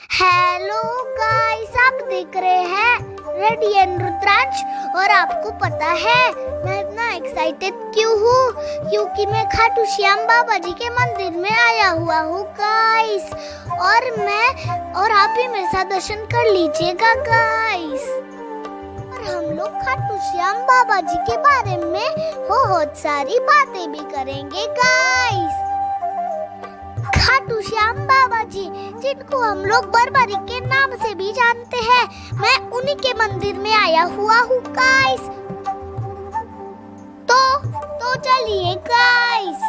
Hello guys, आप देख रहे हैं रेडी एंड रुद्रांश। और आपको पता है मैं इतना एक्साइटेड क्यों हूँ? क्योंकि मैं खाटू श्याम बाबा जी के मंदिर में आया हुआ हूँ गाइस। और आप भी मेरे साथ दर्शन कर लीजिएगा गाइस। और हम लोग खाटू श्याम बाबा जी के बारे में बहुत सारी बातें भी करेंगे गाइस। खाटू श्याम बाबा जी, जिनको हम लोग बरबरी के नाम से भी जानते हैं, मैं उन्हीं के मंदिर में आया हुआ हूँ गाइस। तो चलिए गाइस।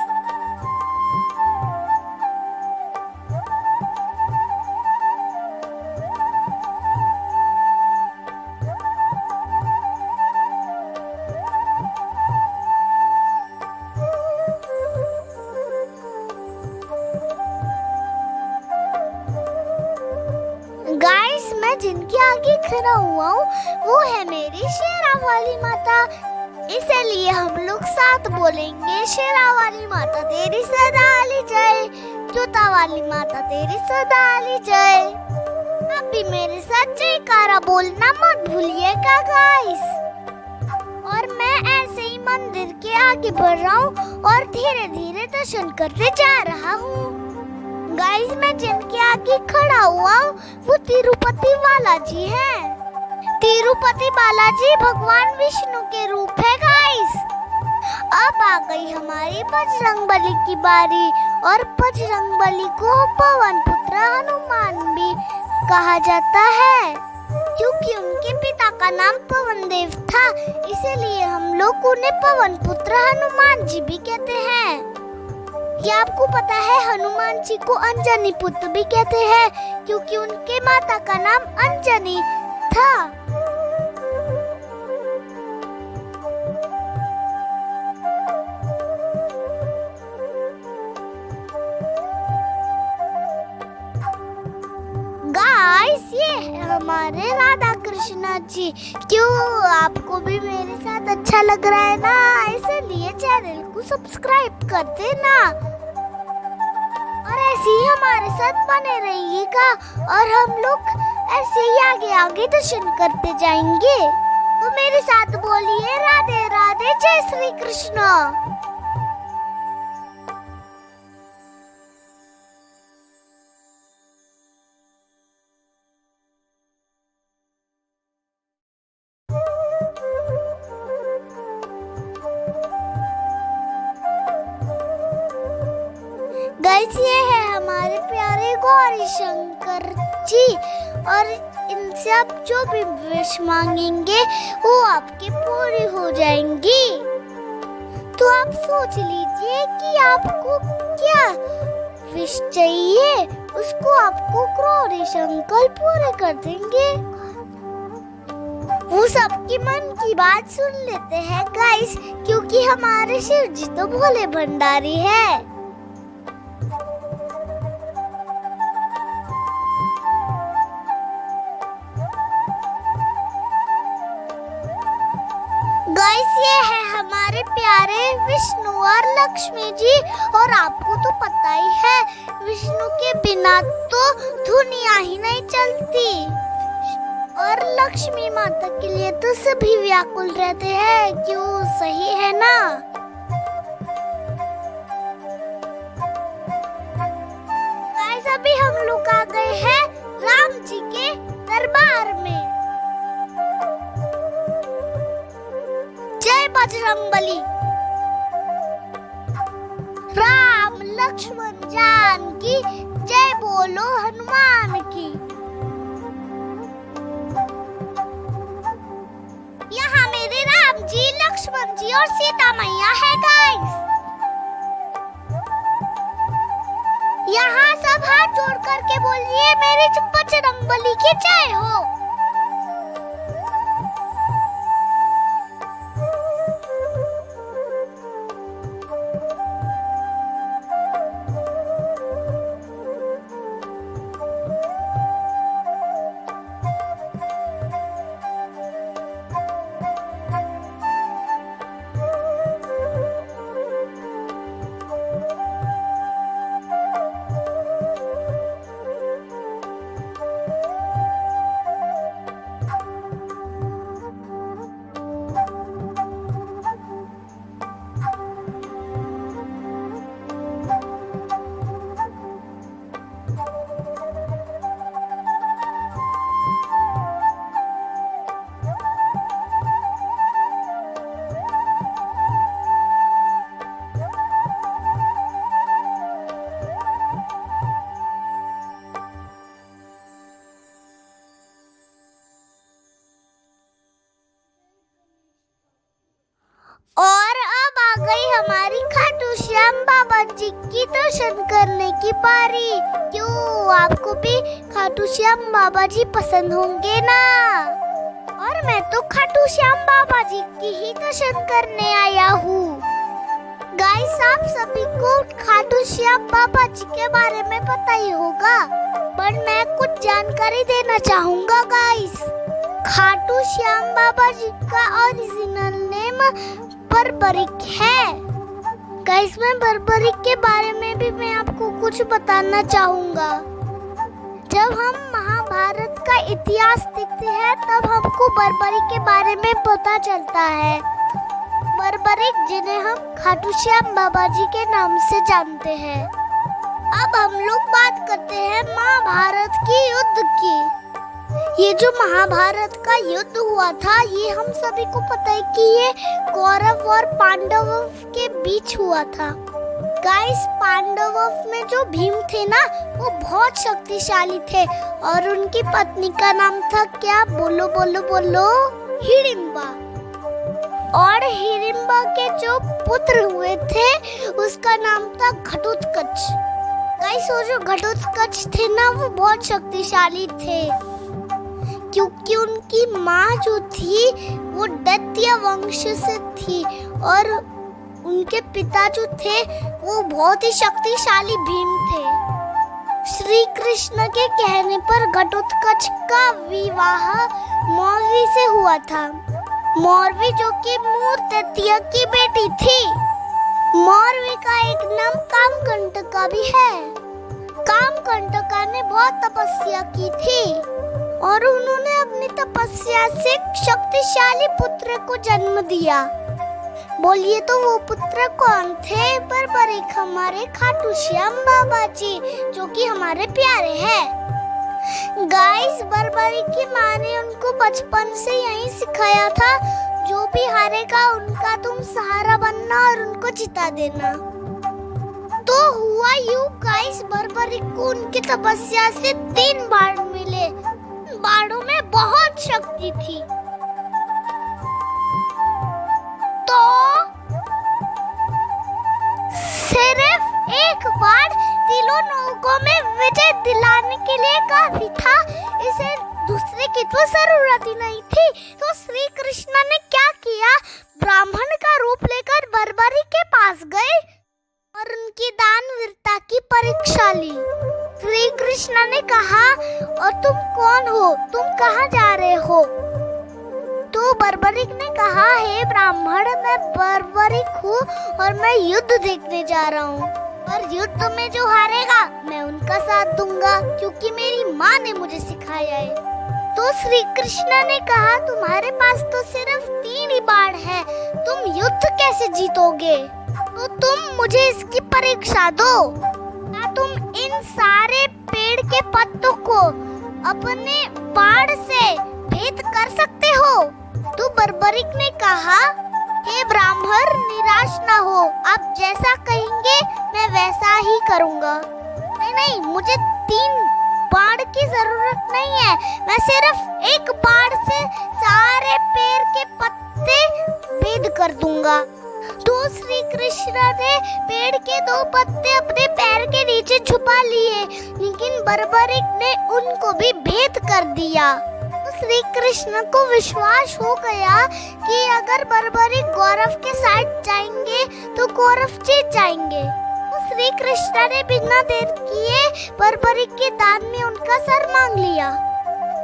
गाइस, मैं जिनके आगे खड़ा हुआ हूँ वो है मेरी शेरा वाली माता। इसलिए हम लोग साथ बोलेंगे, शेरा वाली माता तेरी सदाली जय, जोता वाली माता तेरी सदाली जय। आप भी मेरे साथ जयकारा बोलना मत भूलिएगा गाइस। और मैं ऐसे ही मंदिर के आगे बढ़ रहा हूँ और धीरे धीरे दर्शन करते जा रहा हूँ गाइस। मैं जिनके आगे खड़ा हुआ हूँ वो तिरुपति बालाजी है। तिरुपति बालाजी भगवान विष्णु के रूप है गाइस। अब आ गई हमारी बजरंगबली की बारी। और बजरंगबली को पवन पुत्र हनुमान भी कहा जाता है, क्योंकि उनके पिता का नाम पवन देव था। इसीलिए हम लोग उन्हें पवन पुत्र हनुमान जी भी कहते हैं। क्या आपको पता है हनुमान जी को अंजनी पुत्र भी कहते हैं, क्योंकि उनके माता का नाम अंजनी था। गाइस, ये है हमारे राधा कृष्ण जी। क्यों आपको भी मेरे साथ अच्छा लग रहा है ना? इसलिए चैनल को सब्सक्राइब कर देना और ऐसे ही हमारे साथ बने रहिएगा। और हम लोग ऐसे ही आगे आगे दर्शन करते जाएंगे। तो मेरे साथ बोलिए राधे राधे, जय श्री कृष्ण। गाइस, ये है हमारे प्यारे गौरी शंकर जी। और इनसे आप जो भी विश मांगेंगे वो आपके पूरी हो जाएंगी। तो आप सोच लीजिए कि आपको क्या विश चाहिए, उसको आपको गौरी शंकर पूरे कर देंगे। वो सबकी मन की बात सुन लेते हैं गाइस, क्योंकि हमारे शिव जी तो भोले भंडारी है। गाइस, ये है हमारे प्यारे विष्णु और लक्ष्मी जी। और आपको तो पता ही है, विष्णु के बिना तो दुनिया ही नहीं चलती। और लक्ष्मी माता के लिए तो सभी व्याकुल रहते हैं। क्यों, सही है ना? गाइस, अभी हम लोग आ गए हैं राम जी के दरबार में। जय बजरंगबली। राम लक्ष्मण जानकी जय बोलो हनुमान की। यहाँ मेरे राम जी, लक्ष्मण जी और सीता मैया है गाइस। यहाँ सब हाथ जोड़ करके बोलिए मेरे बजरंगबली की जय हो। गई हमारी खाटू श्याम बाबा जी की दर्शन करने की बारी। क्यों, आपको भी खाटू श्याम बाबा जी पसंद होंगे ना? और मैं तो खाटू श्याम बाबा जी की ही दर्शन करने आया हूँ। गाइस, आप सभी को खाटू श्याम बाबा जी के बारे में पता ही होगा, पर मैं कुछ जानकारी देना चाहूँगा गाइस। खाटू श्याम बाबा जी का ओरिजिनल नेम बर्बरिक है। गाइस, मैं बर्बरिक के बारे में भी मैं आपको कुछ बताना चाहूँगा। जब हम महाभारत का इतिहास देखते हैं तब हमको बर्बरिक के बारे में पता चलता है। बर्बरिक, जिन्हें हम खाटू श्याम बाबा जी के नाम से जानते हैं। अब हम लोग बात करते हैं महाभारत की युद्ध की। ये जो महाभारत का युद्ध हुआ था, ये हम सभी को पता है कि ये कौरव और पांडवों के बीच हुआ था। गाइस, पांडवों में जो भीम थे ना, वो बहुत शक्तिशाली थे और उनकी पत्नी का नाम था क्या? बोलो बोलो बोलो, हिडिंबा। और हिडिंबा के जो पुत्र हुए थे उसका नाम था घटोत्कच। गाइस, वो जो घटोत्कच थे ना, वो बहुत शक्तिशाली थे क्योंकि उनकी माँ जो थी वो दैत्य वंश से थी और उनके पिता जो थे वो बहुत ही शक्तिशाली भीम थे। श्री कृष्ण के कहने पर घटोत्कच का विवाह मौरवी से हुआ था। मौरवी जो कि मूर दैत्य की बेटी थी। मौरवी का एक नाम कामकंटका भी है। कामकंटका ने बहुत तपस्या की थी और उन्होंने अपनी तपस्या से शक्तिशाली पुत्र को जन्म दिया। बोलिए तो वो पुत्र कौन थे? बर्बरिक, हमारे खाटू श्याम बाबा जी, जो कि हमारे प्यारे हैं। गाइस, बर्बरिक की माँ ने उनको बचपन से यही सिखाया था, जो भी हारेगा उनका तुम सहारा बनना और उनको जिता देना। तो हुआ यूं गाइस, बर्बरिक को उनकी तपस्या से 3 बाण मिले। बाणों में बहुत शक्ति थी। तो सिर्फ एक बार तीनों लोगों में विजय दिलाने के लिए काफी था। इसे दूसरे की तो जरूरत ही नहीं थी। तो श्री कृष्ण ने क्या किया? ब्राह्मण का रूप लेकर बर्बरिक के पास गए और उनकी दानवीरता की परीक्षा ली। श्री कृष्ण ने कहा, और तुम कौन हो? तुम कहाँ जा रहे हो? तो बर्बरिक ने कहा, हे ब्राह्मण, मैं बर्बरिक हूँ और मैं युद्ध देखने जा रहा हूँ, और युद्ध में जो हारेगा मैं उनका साथ दूंगा, क्योंकि मेरी माँ ने मुझे सिखाया है। तो श्री कृष्ण ने कहा, तुम्हारे पास तो सिर्फ 3 ही बाण है, तुम युद्ध कैसे जीतोगे? तो तुम मुझे इसकी परीक्षा दो। क्या तुम इन सारे पेड़ के पत्तों को अपने बाण से भेद कर सकते हो? तो बर्बरिक ने कहा, हे ब्राह्मण, निराश ना हो, आप जैसा कहेंगे मैं वैसा ही करूँगा। नहीं, मुझे 3 बाण की जरूरत नहीं है, मैं सिर्फ एक बाण से सारे पेड़ के पत्ते भेद कर दूंगा। तो श्री कृष्ण ने पेड़ के 2 पत्ते अपने पैर के नीचे छुपा लिए, लेकिन बर्बरिक ने उनको भी भेद कर दिया। तो श्री कृष्ण को विश्वास हो गया कि अगर बर्बरिक गौरव के साथ जाएंगे तो गौरव जीत जाएंगे। तो श्री कृष्ण ने बिना देर किए बर्बरिक के दान में उनका सर मांग लिया।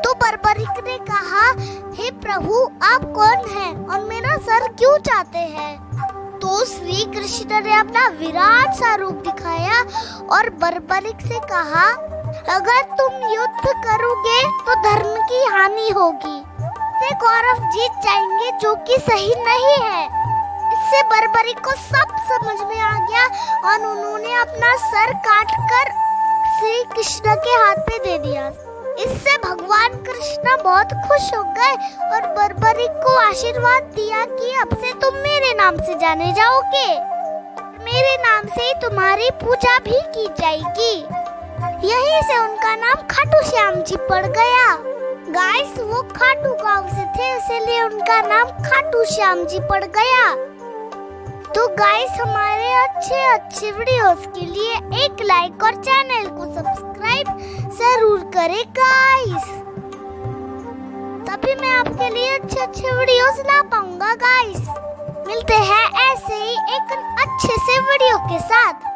तो बर्बरिक ने कहा, हे प्रभु, आप कौन हैं और मेरा सर क्यों चाहते हैं? तो श्री कृष्ण ने अपना विराट सा रूप दिखाया और बर्बरिक से कहा, अगर तुम युद्ध करोगे तो धर्म की हानि होगी, से कौरव जीत जाएंगे, जो कि सही नहीं है। इससे बर्बरिक को सब समझ में आ गया और उन्होंने अपना सर काटकर श्री कृष्ण के हाथ पे दे दिया। इससे भगवान कृष्ण बहुत खुश हो गए और बर्बरिक को आशीर्वाद दिया कि अब से तुम मेरे नाम से जाने जाओगे, मेरे नाम से ही तुम्हारी पूजा भी की जाएगी। यहीं से उनका नाम खाटू श्याम जी पड़ गया। गाइस, वो खाटू गांव से थे, इसलिए उनका नाम खाटू श्याम जी पड़ गया। तो गाइस हमारे अच्छे अच्छे वीडियोस के लिए एक लाइक और चैनल को सब्सक्राइब जरूर करें गाइस, तभी मैं आपके लिए अच्छे अच्छे वीडियोस ला पाऊंगा गाइस। मिलते हैं ऐसे ही एक अच्छे से वीडियो के साथ।